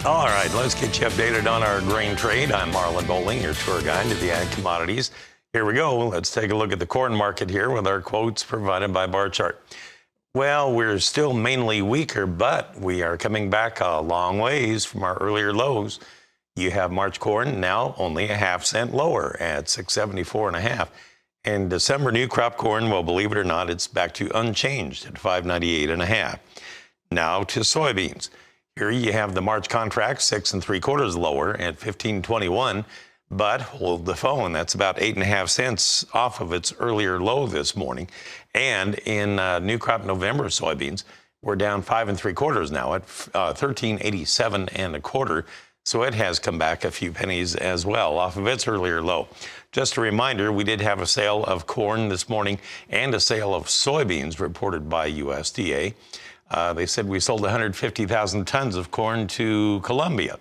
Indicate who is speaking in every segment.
Speaker 1: All right, let's get you updated on our grain trade. I'm Marlin, Bohling, your tour guide to the ag commodities. Here we go. Let's take a look at the corn market here with our quotes provided by Bar Chart. Well, we're still mainly weaker, but we are coming back a long ways from our earlier lows. You have March corn now only a half-cent lower at 674.5. And December new crop corn, well, believe it or not, it's back to unchanged at 598.5. Now to soybeans. Here you have the March contract 6 3/4 lower at 1521, but hold the phone. That's about 8.5 cents off of its earlier low this morning. And in new crop November soybeans, we're down 5 3/4 now at 1387.25. So it has come back a few pennies as well off of its earlier low. Just a reminder, we did have a sale of corn this morning and a sale of soybeans reported by USDA. They said we sold 150,000 tons of corn to Colombia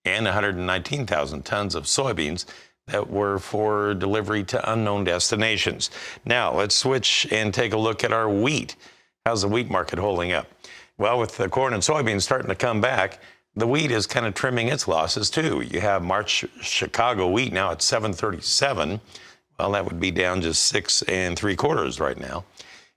Speaker 1: and 119,000 tons of soybeans that were for delivery to unknown destinations. Now, let's switch and take a look at our wheat. How's the wheat market holding up? Well, with the corn and soybeans starting to come back, the wheat is kind of trimming its losses too. You have March Chicago wheat now at 737. Well, that would be down just 6 3/4 right now.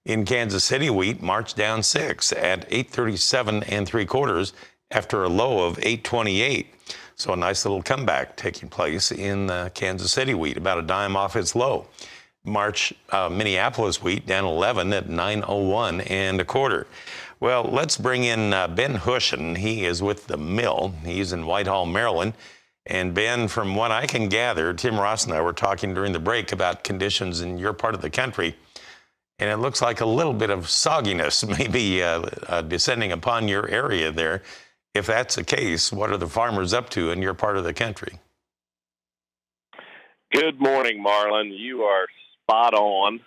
Speaker 1: In Kansas City, wheat March down 6 at 837 3/4 after a low of 828. So a nice little comeback taking place in Kansas City wheat, about a dime off its low. March Minneapolis wheat down 11 at 901.25. Well, let's bring in Ben Hushon. He is with the mill. He's in Whitehall, Maryland. And Ben, from what I can gather, Tim Ross and I were talking during the break about conditions in your part of the country. And it looks like a little bit of sogginess maybe descending upon your area there. If that's the case, what are the farmers up to in your part of the country?
Speaker 2: Good morning, Marlin. You are spot on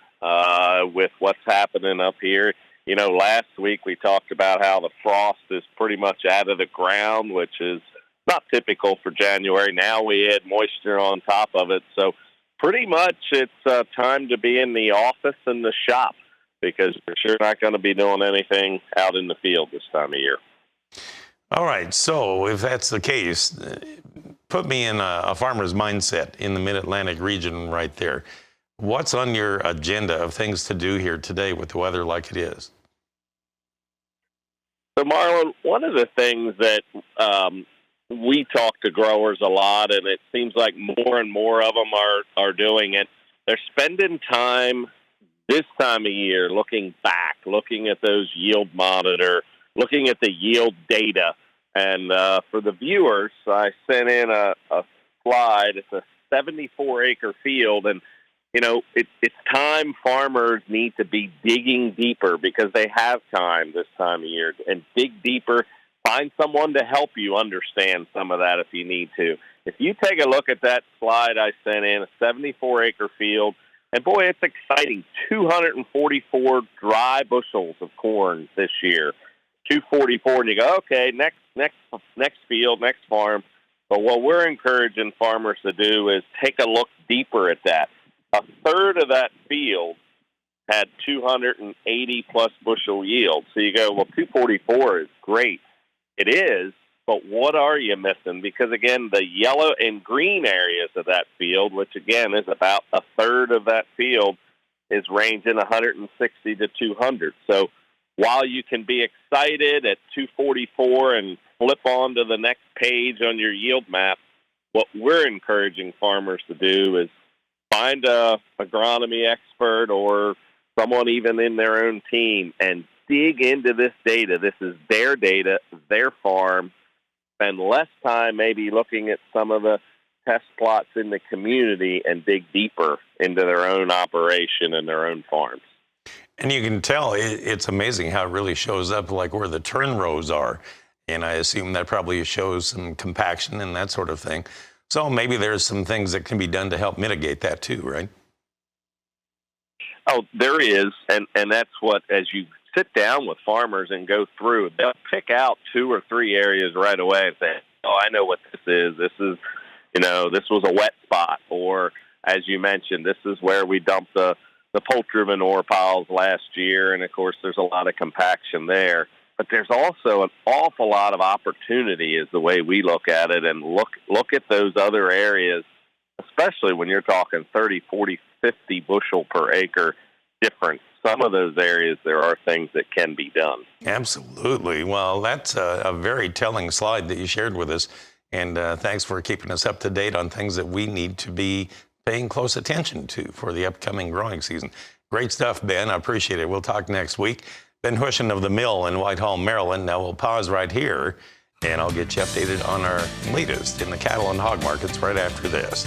Speaker 2: with what's happening up here. You know, last week we talked about how the frost is pretty much out of the ground, which is not typical for January. Now we add moisture on top of it. So pretty much it's time to be in the office and the shop because you're sure not going to be doing anything out in the field this time of year.
Speaker 1: All right. So if that's the case, put me in a farmer's mindset in the Mid-Atlantic region right there. What's on your agenda of things to do here today with the weather like it is?
Speaker 2: So, Marlon, one of the things that we talk to growers a lot, and it seems like more and more of them are doing it. They're spending time this time of year looking back, looking at those yield monitor, looking at the yield data. And for the viewers, I sent in a slide. It's a 74-acre field, and you know, it's time farmers need to be digging deeper because they have time this time of year and dig deeper. Find someone to help you understand some of that if you need to. If you take a look at that slide I sent in, a 74-acre field, and boy, it's exciting. 244 dry bushels of corn this year. 244, and you go, okay, next field, next farm. But what we're encouraging farmers to do is take a look deeper at that. A third of that field had 280-plus bushel yield. So you go, well, 244 is great. It is, but what are you missing? Because, again, the yellow and green areas of that field, which, again, is about a third of that field, is ranging 160 to 200. So while you can be excited at 244 and flip on to the next page on your yield map, what we're encouraging farmers to do is find a agronomy expert or someone even in their own team and dig into this data. This is their data, their farm. Spend less time maybe looking at some of the test plots in the community and dig deeper into their own operation and their own farms.
Speaker 1: And you can tell it's amazing how it really shows up like where the turn rows are. And I assume that probably shows some compaction and that sort of thing. So maybe there's some things that can be done to help mitigate that too, right?
Speaker 2: Oh, there is. And that's what, as you sit down with farmers and go through, they'll pick out 2 or 3 areas right away and say, oh, I know what this is. This is, you know, this was a wet spot. Or, as you mentioned, this is where we dumped the poultry manure piles last year. And, of course, there's a lot of compaction there. but there's also an awful lot of opportunity is the way we look at it, and look at those other areas, especially when you're talking 30, 40, 50 bushel per acre difference. Some of those areas, there are things that can be done.
Speaker 1: Absolutely. Well, that's a very telling slide that you shared with us. And thanks for keeping us up to date on things that we need to be paying close attention to for the upcoming growing season. Great stuff, Ben. I appreciate it. We'll talk next week. Ben Hushon of the Mill in Whitehall, Maryland. Now we'll pause right here, and I'll get you updated on our latest in the cattle and hog markets right after this.